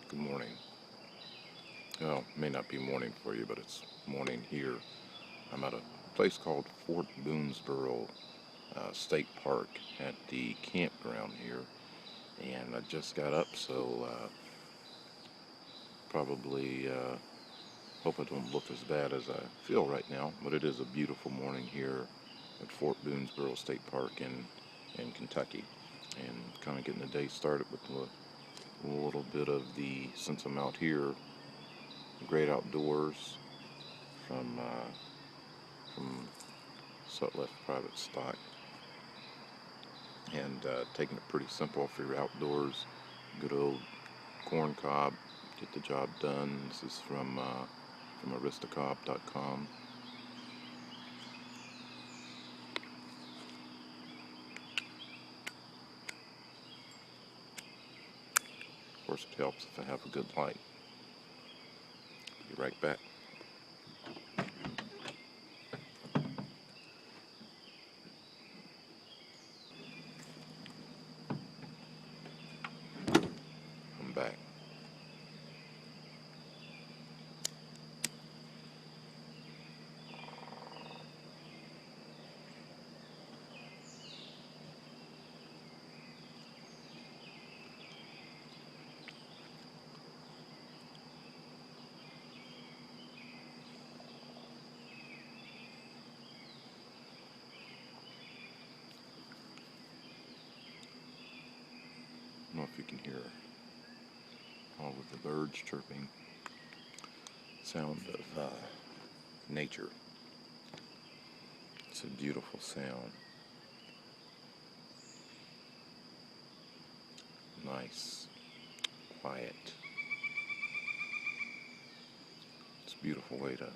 Good morning. Well, it may not be morning for you, but it's morning here. I'm at a place called Fort Boonesborough State Park at the campground here, and I just got up, so probably hope I don't look as bad as I feel right now. But it is a beautiful morning here at Fort Boonesborough State Park in Kentucky, and kind of getting the day started with a little bit of since I'm out here, great outdoors from Sutliff Private Stock, and taking it pretty simple for your outdoors. Good old corn cob, get the job done. This is from aristocob.com. Of course, it helps if I have a good light. Be right back. I'm back. I don't know if you can hear all of the birds chirping. Sound of nature. It's a beautiful sound. Nice, quiet. It's a beautiful way to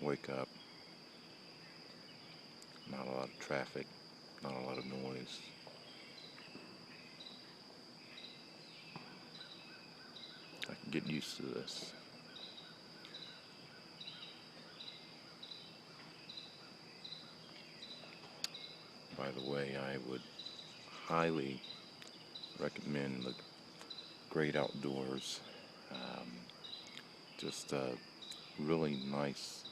wake up. Not a lot of traffic, not a lot of noise. I can get used to this. By the way, I would highly recommend the Great Outdoors. Um, just a really nice,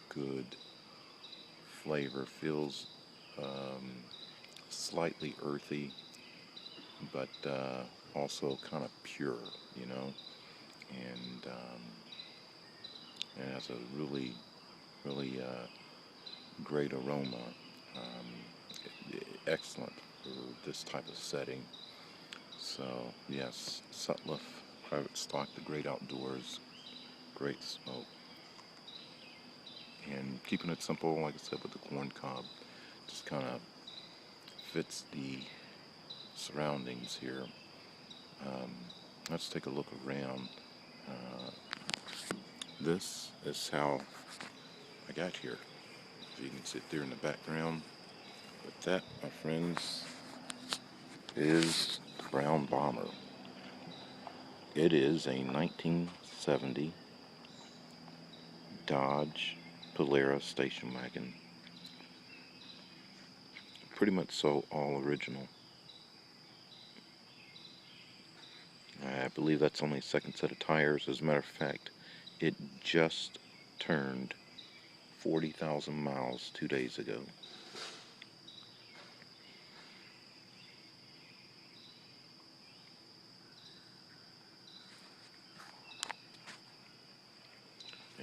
good flavor. Feels slightly earthy, but also kind of pure, you know. And it has a really great aroma. Excellent for this type of setting. So yes, Sutliff Private Stock, the Great Outdoors, great smoke. And keeping it simple, like I said, with the corn cob, just kind of fits the surroundings here. Let's take a look around. This is how I got here. So you can sit there in the background. But that, my friends, is the Brown Bomber. It is a 1970 Dodge Polara station wagon. Pretty much so all original. I believe that's only second set of tires. As a matter of fact, it just turned 40,000 miles 2 days ago.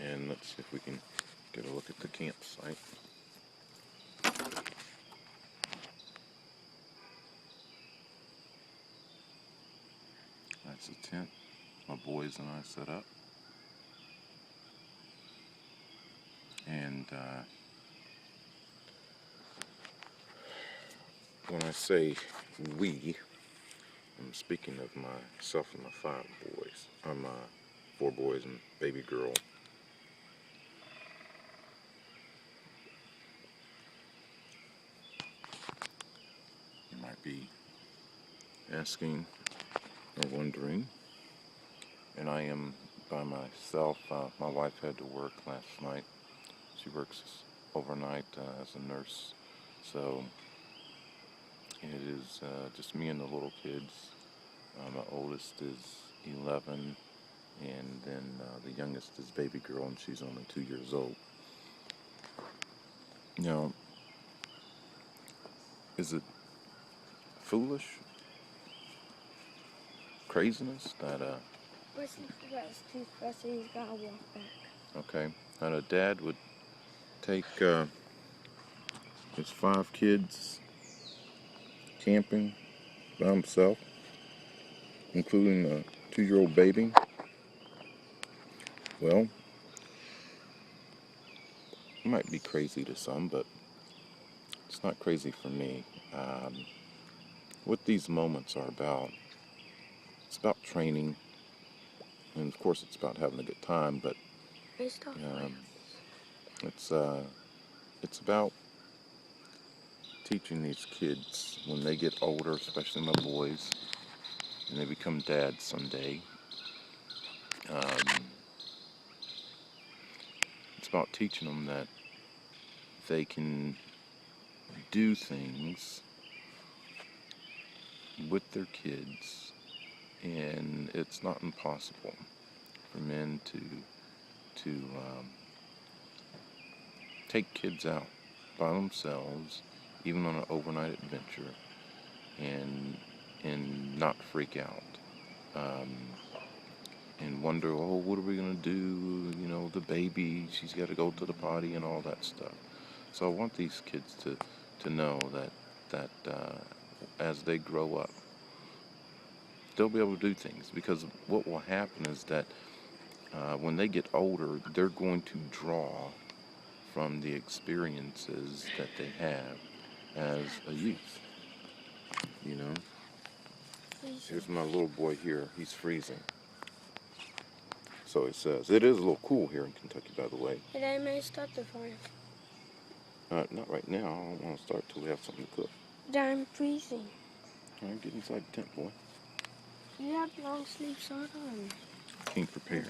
And let's see if we can get a look at the campsite. That's the tent my boys and I set up. And when I say we, I'm speaking of myself and my 5 boys. I'm 4 boys and baby girl. You might be asking or wondering, and I am by myself. My wife had to work last night. She works overnight as a nurse, so it is just me and the little kids. My oldest is 11, and then the youngest is baby girl, and she's only 2 years old. Now, is it foolish craziness that Wesley forgot his toothbrush and he's gotta walk back. okay, that a dad would take his 5 kids camping by himself, including a 2-year-old baby? Well, it might be crazy to some, but it's not crazy for me. What these moments are about, it's about training, and of course it's about having a good time, but um, it's about teaching these kids when they get older, especially my boys, and they become dads someday. It's about teaching them that they can do things with their kids, and it's not impossible for men to take kids out by themselves, even on an overnight adventure, and not freak out, and wonder, oh, what are we gonna do? You know, the baby, she's got to go to the potty and all that stuff. So I want these kids to know that as they grow up, they'll be able to do things, because what will happen is that when they get older, they're going to draw from the experiences that they have as a youth. You know, here's my little boy here. He's freezing. So it says. It is a little cool here in Kentucky, by the way. And I may start the fire. Not right now. I don't want to start till we have something to cook. I'm freezing. All right, get inside the tent, boy. You have long sleeves on. Being prepared.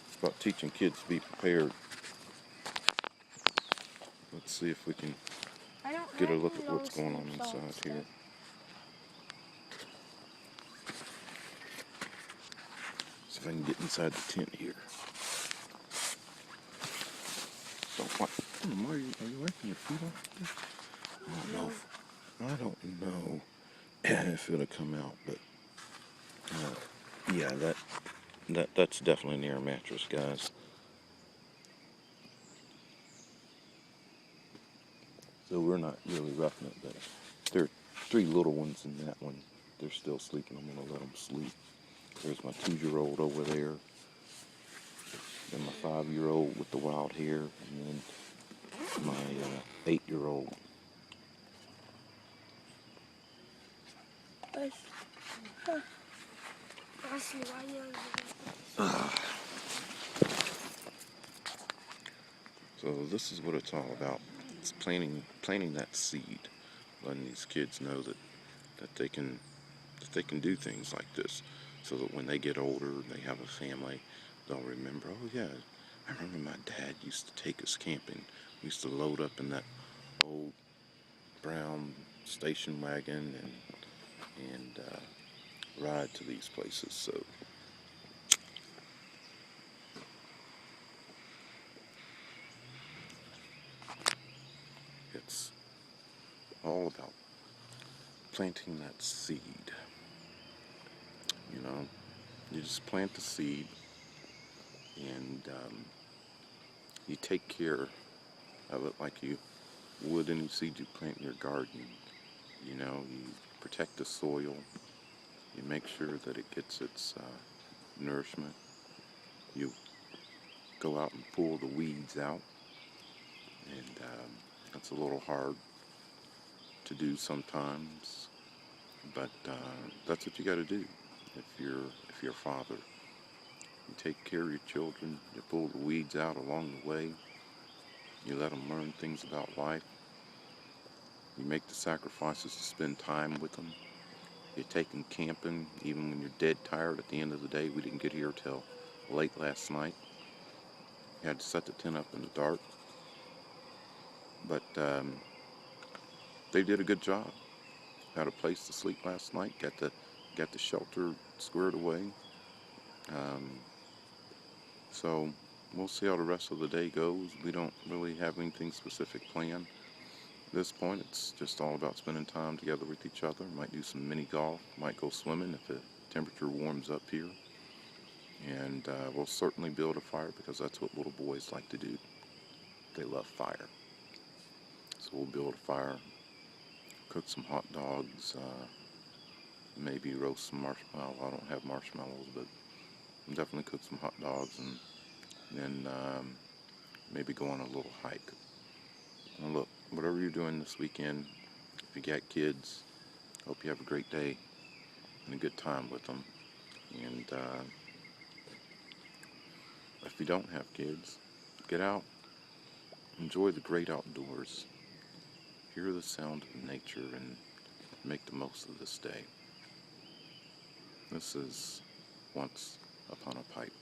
It's about teaching kids to be prepared. Let's see if we can get a look at what's going on inside here. See if I can get inside the tent here. So what? Are you wiping your feet off? I don't know if it'll come out, but yeah, that's definitely an air mattress, guys. So we're not really roughing it, but there are 3 little ones in that one. They're still sleeping. I'm gonna let them sleep. There's my 2-year-old over there. Then my 5-year-old with the wild hair, and then my 8-year-old. So this is what it's all about. It's planting that seed, letting these kids know that they can do things like this, so that when they get older and they have a family, they'll remember, oh yeah, I remember my dad used to take us camping. We used to load up in that old brown station wagon and ride to these places. So it's all about planting that seed. You know, you just plant the seed, and you take care of it like you would any seed you plant in your garden. You know, you protect the soil, you make sure that it gets its nourishment, you go out and pull the weeds out, and that's a little hard to do sometimes, but that's what you got to do if you're a father. You take care of your children, you pull the weeds out along the way, you let them learn things about life, you make the sacrifices to spend time with them. You take them camping, even when you're dead tired. At the end of the day, we didn't get here till late last night. You had to set the tent up in the dark, but they did a good job. Had a place to sleep last night. Got the shelter squared away. So we'll see how the rest of the day goes. We don't really have anything specific planned. At this point, it's just all about spending time together with each other. Might do some mini golf, might go swimming if the temperature warms up here. And we'll certainly build a fire because that's what little boys like to do. They love fire. So we'll build a fire, cook some hot dogs, maybe roast some marshmallows. I don't have marshmallows, but definitely cook some hot dogs and then maybe go on a little hike. And look, whatever you're doing this weekend, if you got kids, hope you have a great day and a good time with them. And if you don't have kids, get out, enjoy the great outdoors, hear the sound of nature, and make the most of this day. This is Once Upon a Pipe.